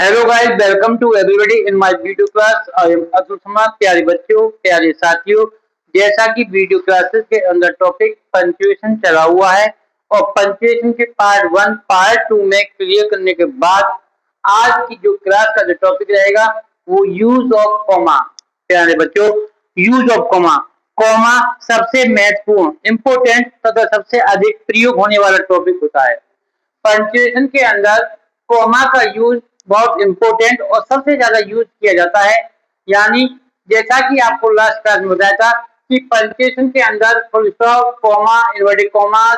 Hello guys, welcome to everybody in my video class. I am Atul Sharma. प्यारे बच्चों, प्यारे साथियों, जैसा कि वीडियो क्लासेस के अंदर टॉपिक पंक्चुएशन चला हुआ है और पंक्चुएशन के पार्ट 1 पार्ट 2 में क्लियर करने के बाद आज की जो क्लास का जो टॉपिक रहेगा वो यूज ऑफ कॉमा। प्यारे बच्चों, यूज ऑफ कॉमा। कॉमा सबसे महत्वपूर्ण, इंपोर्टेंट तथा सबसे अधिक प्रयोग होने वाला टॉपिक होता है। पंक्चुएशन के अंदर कॉमा का यूज बहुत इंपॉर्टेंट और सबसे ज्यादा यूज किया जाता है। यानी जैसा कि आपको लास्ट क्लास में बताया था कि पंक्चुएशन के अंदर full stop, comma, inverted commas,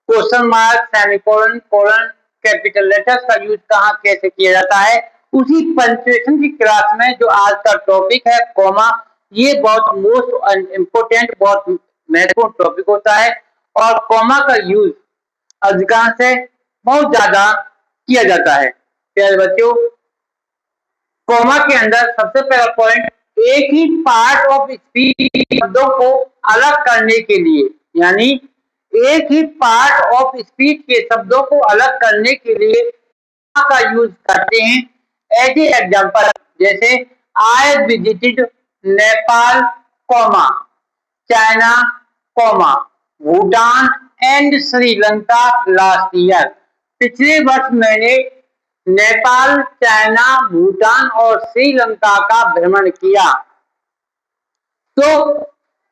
question mark, semicolon, colon, capital letters का यूज कहाँ कैसे किया जाता है, उसी पंक्चुएशन की क्लास में जो आज का टॉपिक है कॉमा, ये बहुत मोस्ट इम्पोर्टेंट, बहुत महत्वपूर्ण टॉपिक होता है। और कॉमा का यूज अधिकांश है बहुत ज्यादा किया जाता है। प्यारे बच्चों, कॉमा के अंदर सबसे पहला पॉइंट, एक ही पार्ट ऑफ स्पीच शब्दों को अलग करने के लिए, यानी एक ही पार्ट ऑफ स्पीच के शब्दों को अलग करने के लिए कॉमा का यूज करते हैं। एज ए एग्जाम्पल, जैसे I visited Nepal, comma, China, comma, Bhutan and Sri Lanka last year. पिछले वर्ष मैंने नेपाल, चाइना, भूटान और श्रीलंका का भ्रमण किया। तो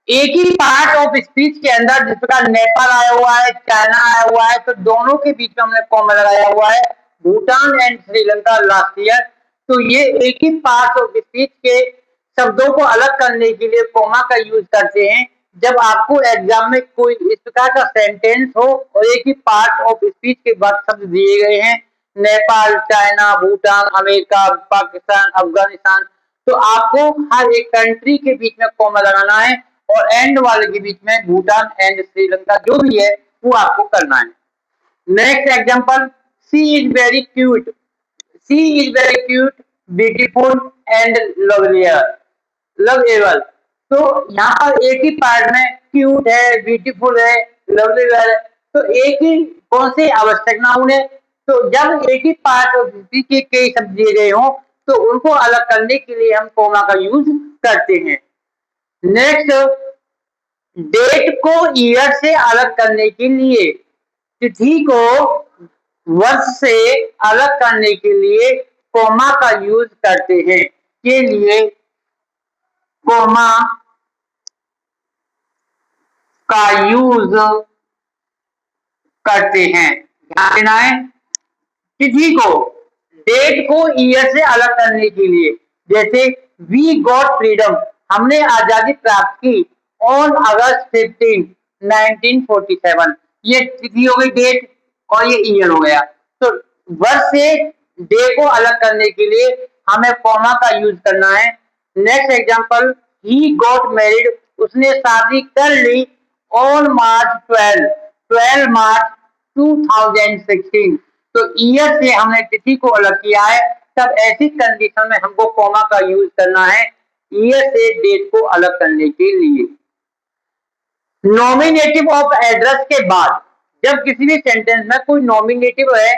एक ही पार्ट ऑफ स्पीच के अंदर जिस प्रकार नेपाल आया हुआ है, चाइना आया हुआ है, तो दोनों के बीच में हमने कॉमा लगाया हुआ है, Bhutan and Sri Lanka last year. तो ये एक ही पार्ट ऑफ स्पीच के शब्दों को अलग करने के लिए कॉमा का यूज करते हैं। जब आपको एग्जाम में कोई इस प्रकार का सेंटेंस हो और एक ही पार्ट ऑफ स्पीच के बाद शब्द दिए गए हैं, नेपाल, चाइना, भूटान, अमेरिका, पाकिस्तान, अफगानिस्तान, तो आपको हर एक कंट्री के बीच में कॉमा लगाना है और एंड वाले के बीच में भूटान एंड श्रीलंका जो भी है वो आपको करना है। Next example, she is very cute, she is very cute, beautiful and lovable. तो यहाँ पर एक ही पार्ट में क्यूट है, ब्यूटीफुल है, लवेबल है, तो एक ही कौन से आवश्यक नाउन है। तो जब एक ही पार्ट ऑफ स्पीच के कई शब्द दिए गए हों तो उनको अलग करने के लिए हम कॉमा का यूज करते हैं। नेक्स्ट, डेट को ईयर से अलग करने के लिए, तिथि को वर्ष से अलग करने के लिए कॉमा का यूज करते हैं। के लिए कॉमा का यूज करते हैं। ध्यान देना है, तिथि को, डेट को ईयर से अलग करने के लिए, जैसे वी गॉट फ्रीडम, हमने आजादी प्राप्त की ऑन अगस्त 15, 1947। ये तिथि हो गई डेट और ये ईयर हो गया। तो वर्ष से डे को अलग करने के लिए हमें कॉमा का यूज करना है। Next example, he got married, उसने शादी कर ली ऑन मार्च 12, 12 मार्च 2016। तो ईयर से हमने तिथि को अलग किया है, तब ऐसी कंडीशन में हमको कॉमा का यूज करना है ईयर से डेट को अलग करने के लिए। नॉमिनेटिव ऑफ एड्रेस के बाद, जब किसी भी सेंटेंस में कोई नॉमिनेटिव है,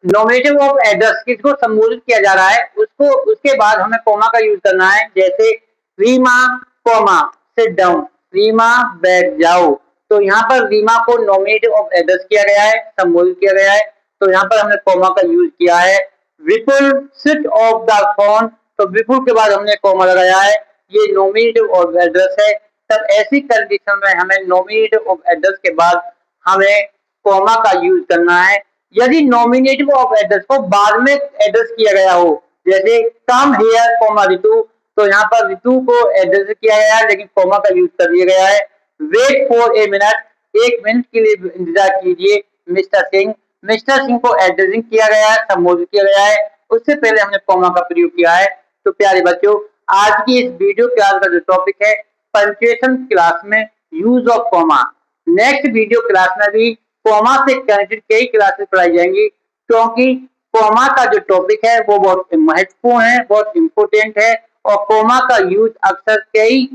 नॉमिनेटिव ऑफ एड्रेस किसको संबोधित किया जा रहा है उसको, उसके बाद हमें कॉमा का यूज करना है। जैसे Reema, comma, sit down, Reema बैठ जाओ। तो यहाँ पर रीमा को नॉमिनेटिव ऑफ एड्रेस किया गया है, संबोधित किया गया है, तो यहाँ पर हमने कॉमा का यूज किया है। विपुल स्विच ऑफ द फोन, तो विपुल के बाद हमने कॉमा लगाया है, ये नॉमिनेटिव ऑफ एड्रेस है। तब ऐसी कंडीशन में हमें नॉमिनेटिव ऑफ एड्रेस के बाद हमें कॉमा का यूज करना है। यदि नॉमिनेटिव ऑफ एड्रेस को बाद में एड्रेस किया गया हो, जैसे कम हियर कॉमा ऋतु, तो यहाँ पर ऋतु को एड्रेस किया गया है लेकिन कॉमा का यूज कर दिया गया है। वेट फॉर ए मिनट, एक मिनट के लिए इंतजार कीजिए मिस्टर सिंह, मिस्टर सिंह को एड्रेसिंग किया गया है, संबोधित किया गया है, उससे पहले हमने कॉमा का प्रयोग किया है। तो प्यारे बच्चों, आज की इस वीडियो क्लास का जो टॉपिक है पंक्चुएशन क्लास में use of comma. Next video class में भी कॉमा से कनेक्टेड कई क्लासेस पढ़ाई जाएंगी, क्योंकि कॉमा का जो टॉपिक है वो बहुत महत्वपूर्ण है, बहुत इंपोर्टेंट है और कॉमा का यूज अक्सर कई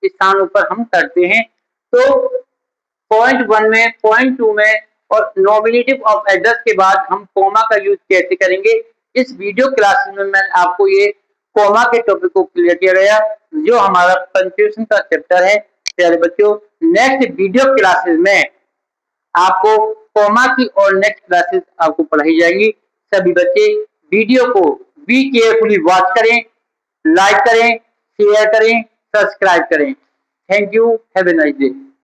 स्थानों पर हम करते हैं। तो पॉइंट 1 में, पॉइंट 2 में और नॉमिनेटिव ऑफ एड्रेस के बाद हम कॉमा का यूज कैसे करेंगे इस वीडियो क्लासेस में मैंने आपको ये कॉमा के टॉपिक को क्लियर किया गया, जो हमारा पंक्चुएशन का चैप्टर है। प्यारे बच्चों, नेक्स्ट वीडियो क्लासेस में आपको कॉमा की और नेक्स्ट क्लासेस आपको पढ़ाई जाएंगी। सभी बच्चे वीडियो को बी केयरफुली वॉच करें, लाइक करें, शेयर करें, सब्सक्राइब करें। Thank you, have a nice day.